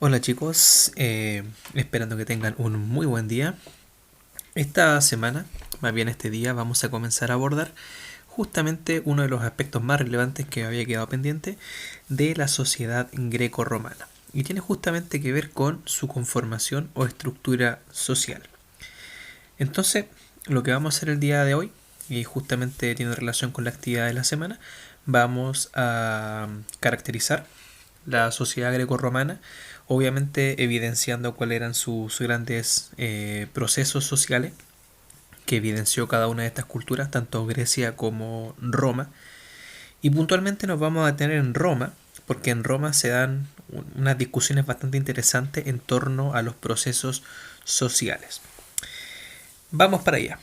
Hola chicos, esperando que tengan un muy buen día. Esta semana, más bien este día, vamos a comenzar a abordar justamente uno de los aspectos más relevantes que había quedado pendiente de la sociedad greco-romana. Y tiene justamente que ver con su conformación o estructura social. Entonces, lo que vamos a hacer el día de hoy, y justamente tiene relación con la actividad de la semana, vamos a caracterizar la sociedad greco-romana, obviamente evidenciando cuáles eran sus grandes procesos sociales que evidenció cada una de estas culturas, tanto Grecia como Roma. Y puntualmente nos vamos a tener en Roma, porque en Roma se dan unas discusiones bastante interesantes en torno a los procesos sociales. Vamos para allá.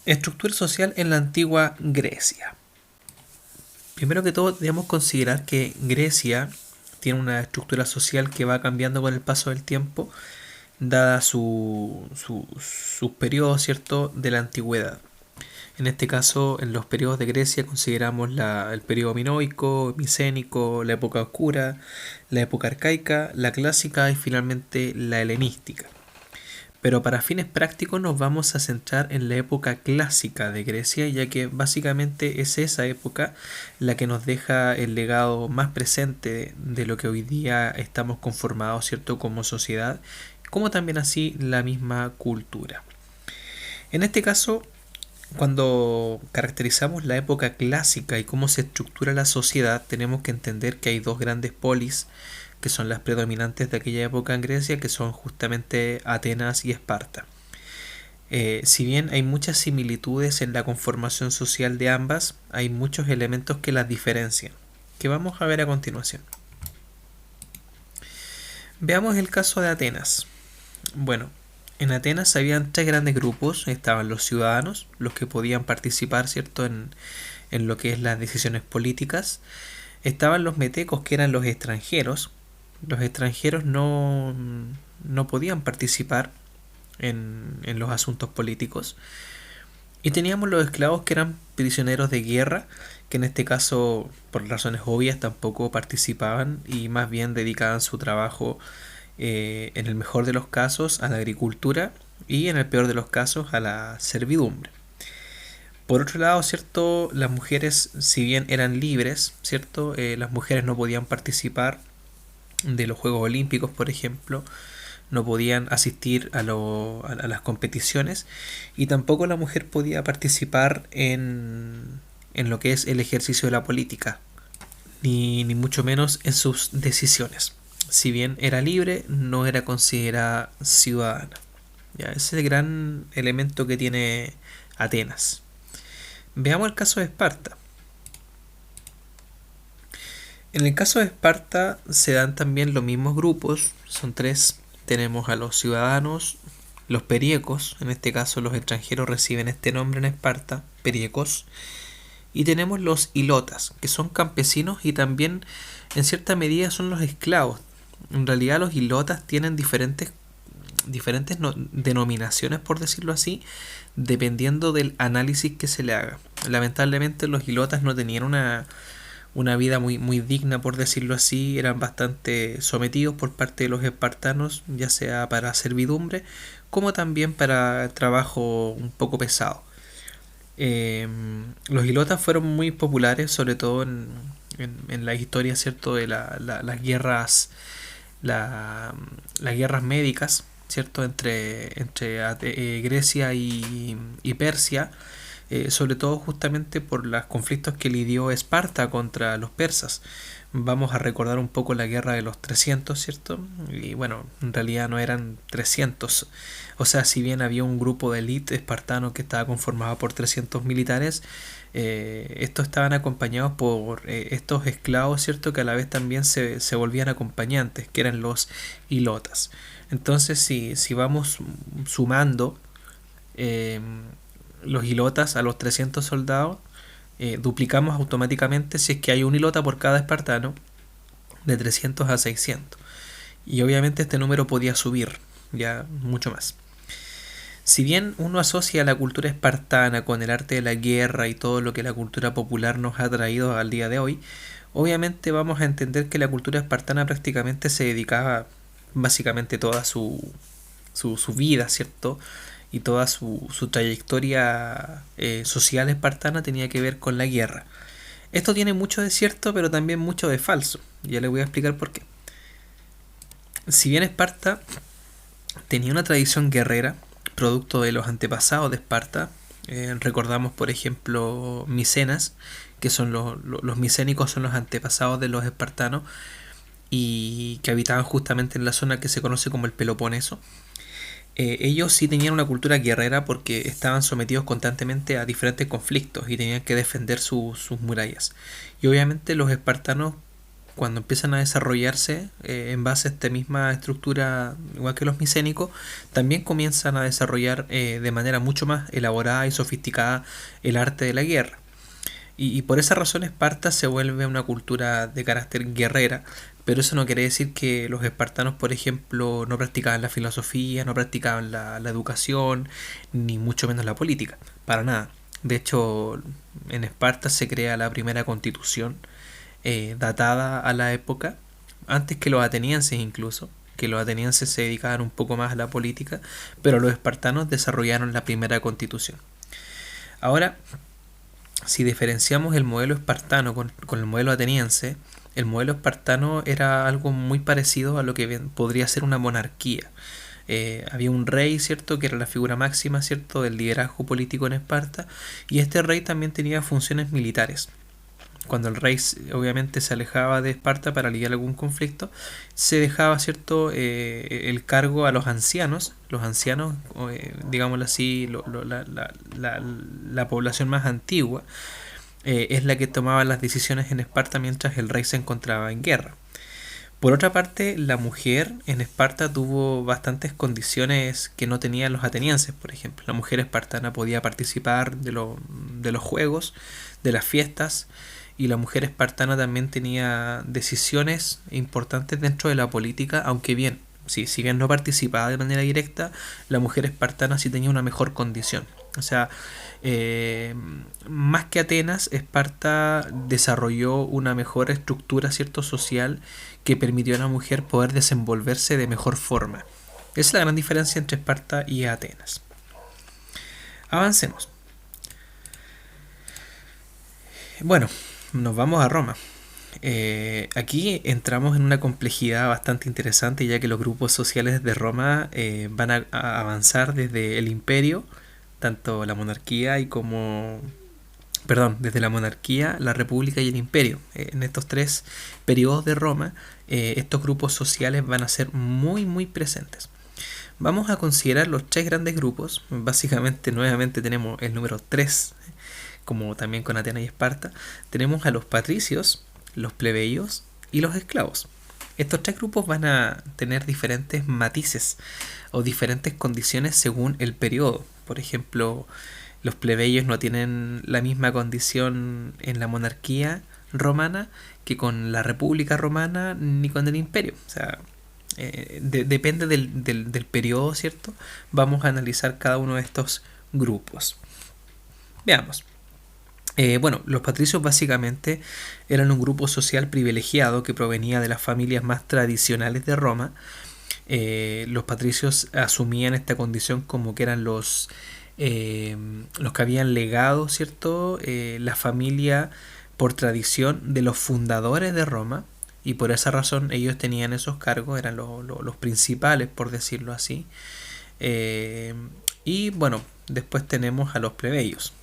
Estructura social en la antigua Grecia. Primero que todo, debemos considerar que Grecia tiene una estructura social que va cambiando con el paso del tiempo, dada sus periodos, ¿cierto?, de la antigüedad. En este caso, en los periodos de Grecia consideramos el periodo minoico, micénico, la época oscura, la época arcaica, la clásica y finalmente la helenística. Pero para fines prácticos nos vamos a centrar en la época clásica de Grecia, ya que básicamente es esa época la que nos deja el legado más presente de lo que hoy día estamos conformados, ¿cierto?, como sociedad, como también así la misma cultura. En este caso, cuando caracterizamos la época clásica y cómo se estructura la sociedad, tenemos que entender que hay dos grandes polis que son las predominantes de aquella época en Grecia, que son justamente Atenas y Esparta. Si bien hay muchas similitudes en la conformación social de ambas, hay muchos elementos que las diferencian, que vamos a ver a continuación. Veamos el caso de Atenas. Bueno, en Atenas habían tres grandes grupos. Estaban los ciudadanos, los que podían participar, ¿cierto?, en lo que es las decisiones políticas. Estaban los metecos, que eran los extranjeros. Los extranjeros no podían participar en los asuntos políticos. Y teníamos los esclavos, que eran prisioneros de guerra, que en este caso, por razones obvias, tampoco participaban y más bien dedicaban su trabajo, en el mejor de los casos, a la agricultura y en el peor de los casos, a la servidumbre. Por otro lado, ¿cierto?, las mujeres, si bien eran libres, ¿cierto?, las mujeres no podían participar de los Juegos Olímpicos, por ejemplo, no podían asistir a las competiciones y tampoco la mujer podía participar en lo que es el ejercicio de la política, ni mucho menos en sus decisiones. Si bien era libre, no era considerada ciudadana. Ya, ese es el gran elemento que tiene Atenas. Veamos el caso de Esparta. En el caso de Esparta se dan también los mismos grupos, son tres. Tenemos a los ciudadanos, los periecos, en este caso los extranjeros reciben este nombre en Esparta, periecos, y tenemos los ilotas, que son campesinos y también en cierta medida son los esclavos. En realidad los ilotas tienen diferentes denominaciones, por decirlo así, dependiendo del análisis que se le haga. Lamentablemente los ilotas no tenían una vida muy digna, por decirlo así, eran bastante sometidos por parte de los espartanos, ya sea para servidumbre como también para trabajo un poco pesado. Los ilotas fueron muy populares, sobre todo en la historia, ¿cierto?, de las guerras, las guerras médicas, ¿cierto?, entre Grecia y Persia, sobre todo justamente por los conflictos que lidió Esparta contra los persas. Vamos a recordar un poco la guerra de los 300, ¿cierto? Y bueno, en realidad no eran 300. O sea, si bien había un grupo de élite espartano que estaba conformado por 300 militares, estos estaban acompañados por estos esclavos, ¿cierto?, que a la vez también se volvían acompañantes, que eran los ilotas. Entonces, si vamos sumando eh, los ilotas a los 300 soldados, duplicamos automáticamente, si es que hay un ilota por cada espartano, de 300 a 600. Y obviamente este número podía subir ya mucho más. Si bien uno asocia la cultura espartana con el arte de la guerra y todo lo que la cultura popular nos ha traído al día de hoy, obviamente vamos a entender que la cultura espartana prácticamente se dedicaba básicamente toda su vida, ¿cierto? Y toda su trayectoria social espartana tenía que ver con la guerra. Esto tiene mucho de cierto, pero también mucho de falso. Ya les voy a explicar por qué. Si bien Esparta tenía una tradición guerrera, producto de los antepasados de Esparta, recordamos por ejemplo Micenas, que son los micénicos, son los antepasados de los espartanos y que habitaban justamente en la zona que se conoce como el Peloponeso. Ellos sí tenían una cultura guerrera porque estaban sometidos constantemente a diferentes conflictos y tenían que defender sus murallas. Y obviamente los espartanos, cuando empiezan a desarrollarse en base a esta misma estructura, igual que los micénicos, también comienzan a desarrollar de manera mucho más elaborada y sofisticada el arte de la guerra. Y por esa razón Esparta se vuelve una cultura de carácter guerrera, pero eso no quiere decir que los espartanos, por ejemplo, no practicaban la filosofía, no practicaban la educación, ni mucho menos la política, para nada. De hecho, en Esparta se crea la primera constitución datada a la época, antes que los atenienses incluso, que los atenienses se dedicaban un poco más a la política, pero los espartanos desarrollaron la primera constitución. Ahora, si diferenciamos el modelo espartano con el modelo ateniense, el modelo espartano era algo muy parecido a lo que podría ser una monarquía. Había un rey, ¿cierto?, que era la figura máxima, ¿cierto?, del liderazgo político en Esparta, y este rey también tenía funciones militares. Cuando el rey obviamente se alejaba de Esparta para lidiar algún conflicto, se dejaba, ¿cierto?, el cargo a los ancianos. Los ancianos, digámoslo así, la población más antigua, es la que tomaba las decisiones en Esparta mientras el rey se encontraba en guerra. Por otra parte, la mujer en Esparta tuvo bastantes condiciones que no tenían los atenienses, por ejemplo. La mujer espartana podía participar de los juegos, de las fiestas, y la mujer espartana también tenía decisiones importantes dentro de la política, aunque bien, si bien no participaba de manera directa, la mujer espartana sí tenía una mejor condición. O sea, más que Atenas, Esparta desarrolló una mejor estructura, cierto, social, que permitió a la mujer poder desenvolverse de mejor forma. Esa es la gran diferencia entre Esparta y Atenas. Avancemos. Bueno, nos vamos a Roma. Aquí entramos en una complejidad bastante interesante, ya que los grupos sociales de Roma van a avanzar desde el imperio, tanto la monarquía y como... Perdón, desde la monarquía, la república y el imperio. En estos tres periodos de Roma, estos grupos sociales van a ser muy presentes. Vamos a considerar los tres grandes grupos. Básicamente, nuevamente tenemos el número 3, como también con Atenas y Esparta. Tenemos a los patricios, los plebeyos y los esclavos. Estos tres grupos van a tener diferentes matices o diferentes condiciones según el periodo. Por ejemplo, los plebeyos no tienen la misma condición en la monarquía romana que con la república romana ni con el imperio. O sea, depende del periodo, ¿cierto? Vamos a analizar cada uno de estos grupos. Veamos. Bueno, los patricios básicamente eran un grupo social privilegiado que provenía de las familias más tradicionales de Roma. Los patricios asumían esta condición como que eran los que habían legado, ¿cierto?, la familia por tradición de los fundadores de Roma, y por esa razón ellos tenían esos cargos, eran los principales, por decirlo así. Y bueno, después tenemos a los plebeyos,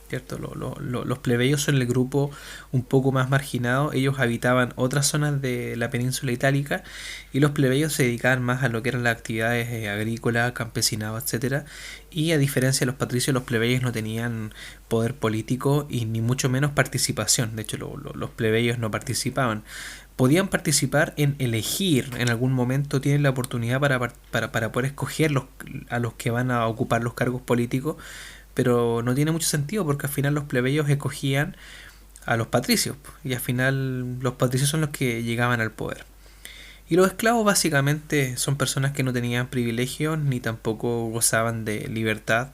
¿cierto? Los plebeyos son el grupo un poco más marginado. Ellos habitaban otras zonas de la península itálica y los plebeyos se dedicaban más a lo que eran las actividades agrícolas, campesinado, etcétera. Y a diferencia de los patricios, los plebeyos no tenían poder político y ni mucho menos participación. De hecho, los plebeyos no participaban. Podían participar en elegir, en algún momento tienen la oportunidad para poder escoger a los que van a ocupar los cargos políticos, pero no tiene mucho sentido porque al final los plebeyos escogían a los patricios y al final los patricios son los que llegaban al poder. Y los esclavos básicamente son personas que no tenían privilegios ni tampoco gozaban de libertad,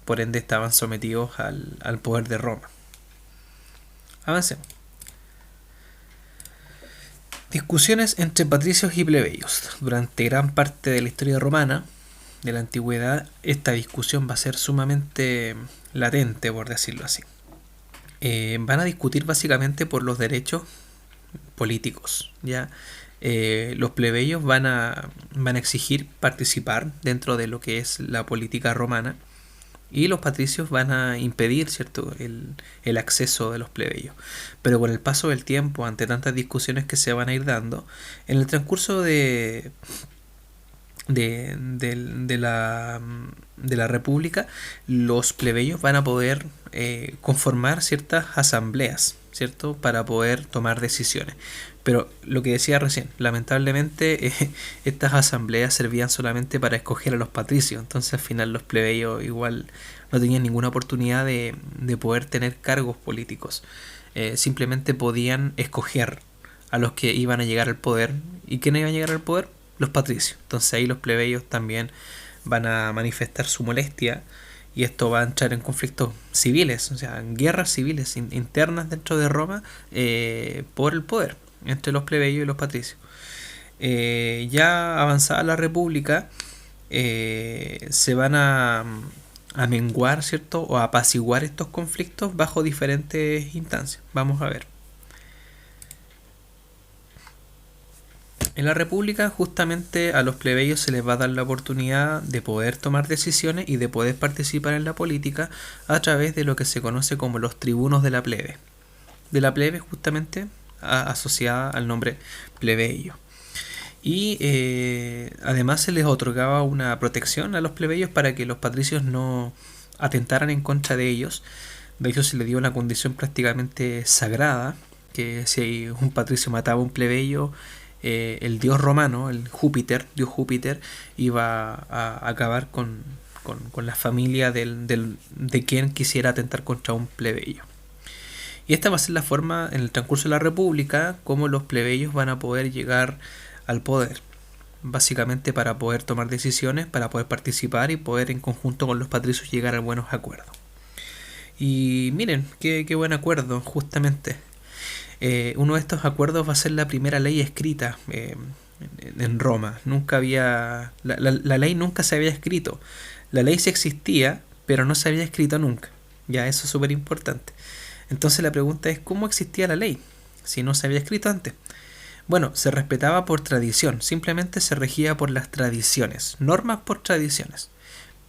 por ende estaban sometidos al poder de Roma. Avancemos. Discusiones entre patricios y plebeyos. Durante gran parte de la historia romana, de la antigüedad, esta discusión va a ser sumamente latente, por decirlo así. Van a discutir básicamente por los derechos políticos, ¿ya? Los plebeyos van a exigir participar dentro de lo que es la política romana, y los patricios van a impedir, ¿cierto?, el acceso de los plebeyos. Pero con el paso del tiempo, ante tantas discusiones que se van a ir dando, en el transcurso de la República, los plebeyos van a poder conformar ciertas asambleas, ¿cierto?, para poder tomar decisiones. Pero lo que decía recién, lamentablemente estas asambleas servían solamente para escoger a los patricios, entonces al final los plebeyos igual no tenían ninguna oportunidad de poder tener cargos políticos. Simplemente podían escoger a los que iban a llegar al poder. ¿Y quién iba a llegar al poder? Los patricios. Entonces ahí los plebeyos también van a manifestar su molestia, y esto va a entrar en conflictos civiles, o sea, en guerras civiles internas dentro de Roma, por el poder entre los plebeyos y los patricios. Ya avanzada la República, se van a menguar, ¿cierto?, o a apaciguar estos conflictos bajo diferentes instancias. Vamos a ver. En la República, justamente a los plebeyos se les va a dar la oportunidad de poder tomar decisiones y de poder participar en la política a través de lo que se conoce como los tribunos de la plebe. De la plebe, justamente, asociada al nombre plebeyo. Y además se les otorgaba una protección a los plebeyos para que los patricios no atentaran en contra de ellos. De hecho, se les dio una condición prácticamente sagrada, que si un patricio mataba a un plebeyo, el dios romano, el dios Júpiter, iba a acabar con la familia de quien quisiera atentar contra un plebeyo. Y esta va a ser la forma, en el transcurso de la República, como los plebeyos van a poder llegar al poder. Básicamente para poder tomar decisiones, para poder participar y poder en conjunto con los patricios llegar a buenos acuerdos. Y miren, qué buen acuerdo, justamente. Uno de estos acuerdos va a ser la primera ley escrita en Roma. Nunca había... La ley nunca se había escrito. La ley sí existía, pero no se había escrito nunca. Ya, eso es súper importante. Entonces la pregunta es, ¿cómo existía la ley si no se había escrito antes? Bueno, se respetaba por tradición, simplemente se regía por las tradiciones, normas por tradiciones.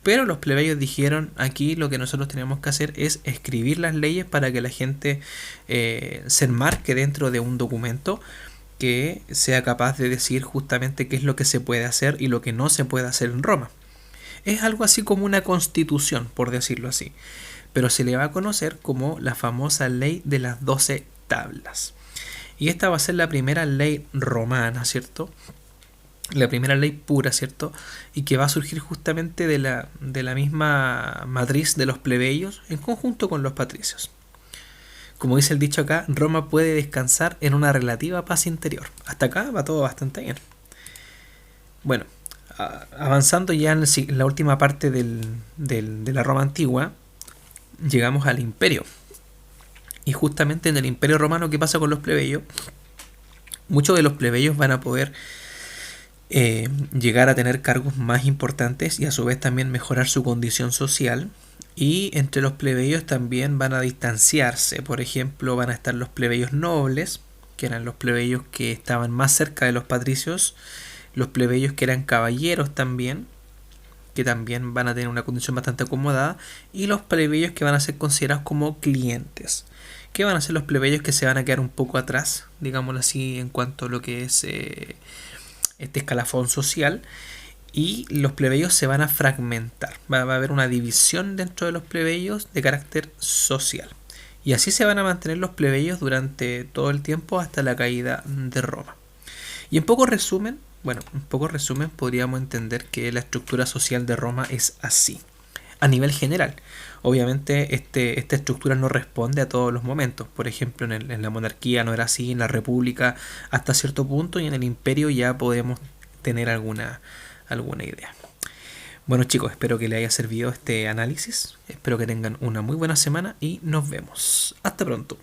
Pero los plebeyos dijeron, aquí lo que nosotros tenemos que hacer es escribir las leyes para que la gente se enmarque dentro de un documento que sea capaz de decir justamente qué es lo que se puede hacer y lo que no se puede hacer en Roma. Es algo así como una constitución, por decirlo así, pero se le va a conocer como la famosa ley de las 12 tablas. Y esta va a ser la primera ley romana, ¿cierto? La primera ley pura, ¿cierto? Y que va a surgir justamente de la misma matriz de los plebeyos en conjunto con los patricios. Como dice el dicho acá, Roma puede descansar en una relativa paz interior. Hasta acá va todo bastante bien. Bueno, avanzando ya en la última parte de la Roma antigua, llegamos al imperio. Y justamente en el imperio romano, ¿qué pasa con los plebeyos? Muchos de los plebeyos van a poder llegar a tener cargos más importantes y a su vez también mejorar su condición social. Y entre los plebeyos también van a distanciarse. Por ejemplo, van a estar los plebeyos nobles, que eran los plebeyos que estaban más cerca de los patricios, los plebeyos que eran caballeros también, que también van a tener una condición bastante acomodada, y los plebeyos que van a ser considerados como clientes, que van a ser los plebeyos que se van a quedar un poco atrás, digámoslo así, en cuanto a lo que es este escalafón social. Y los plebeyos se van a fragmentar, va a haber una división dentro de los plebeyos de carácter social, y así se van a mantener los plebeyos durante todo el tiempo hasta la caída de Roma. Y en poco resumen podríamos entender que la estructura social de Roma es así. a nivel general. Obviamente esta estructura no responde a todos los momentos. Por ejemplo, en la monarquía no era así, en la república hasta cierto punto y en el imperio ya podemos tener alguna idea. Bueno chicos, espero que les haya servido este análisis. Espero que tengan una muy buena semana y nos vemos. Hasta pronto.